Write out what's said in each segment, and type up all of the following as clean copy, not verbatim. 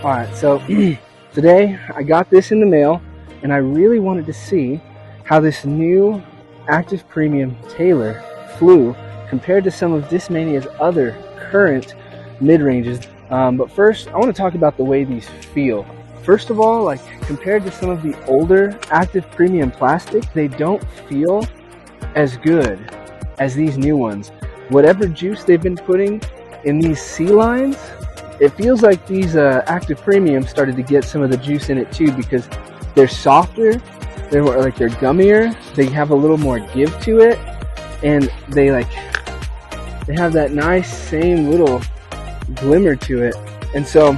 Alright, so today I got this in the mail, and I really wanted to see how this new Active Premium Tailor flew compared to some of Discmania's other current mid-ranges. But first, I want to talk about the way these feel. First of all, like compared to some of the older Active Premium plastic, they don't feel as good as these new ones. Whatever juice they've been putting in these C-lines, it feels like these Active Premium started to get some of the juice in it too, because they're softer, they're gummier, they have a little more give to it, and they have that nice same little glimmer to it. And so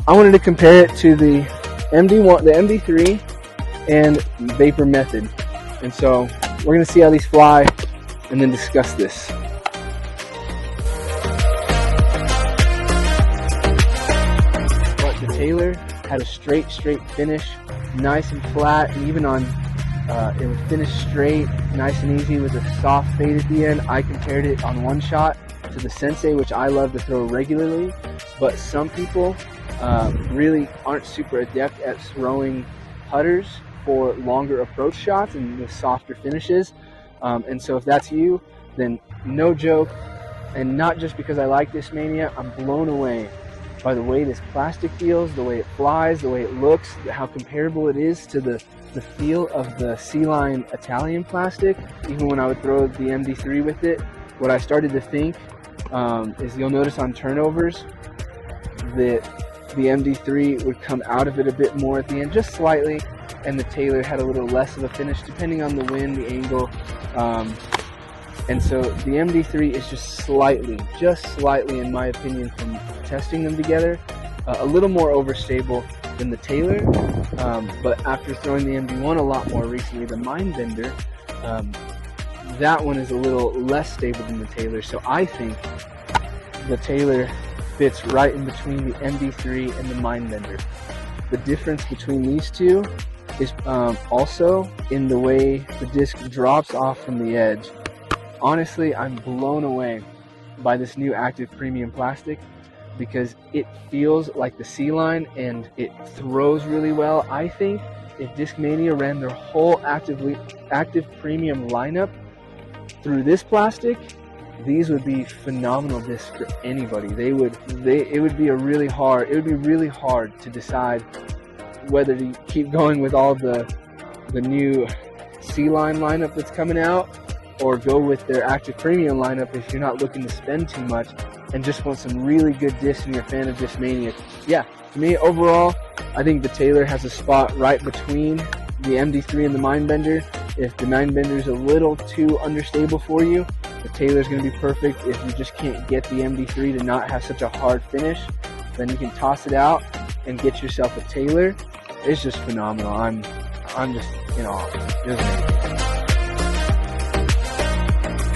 I wanted to compare it to the MD1, the MD3, and Vapor Method. And so we're going to see how these fly and then discuss this. But the Tailor had a straight finish, nice and flat, and even on it was finished straight, nice and easy with a soft fade at the end. I compared it on one shot to the Sensei, which I love to throw regularly, but some people really aren't super adept at throwing putters for longer approach shots and with softer finishes. And so if that's you, then no joke, and not just because I like Discmania, I'm blown away by the way this plastic feels, the way it flies, the way it looks, how comparable it is to the feel of the C-line Italian plastic. Even when I would throw the MD3 with it, what I started to think is, you'll notice on turnovers that the MD3 would come out of it a bit more at the end, just slightly, and the Tailor had a little less of a finish depending on the wind, the angle. And so the MD3 is just slightly, in my opinion, from testing them together, a little more overstable than the Tailor. But after throwing the MD1 a lot more recently, the Mindbender, that one is a little less stable than the Tailor. So I think the Tailor fits right in between the MD3 and the Mindbender. The difference between these two is also in the way the disc drops off from the edge. Honestly, I'm blown away by this new Active Premium plastic because it feels like the C-line and it throws really well. I think if Discmania ran their whole Active Premium lineup through this plastic, these would be phenomenal discs for anybody. It would be really hard to decide whether to keep going with all the new C-line lineup that's coming out, or go with their Active Premium lineup if you're not looking to spend too much and just want some really good discs and you're a fan of Discmania. Yeah, to me, overall, I think the Tailor has a spot right between the MD3 and the Mindbender. If the Mindbender is a little too unstable for you, the Tailor is going to be perfect. If you just can't get the MD3 to not have such a hard finish, then you can toss it out and get yourself a Tailor. It's just phenomenal. I'm just in awe. It was amazing.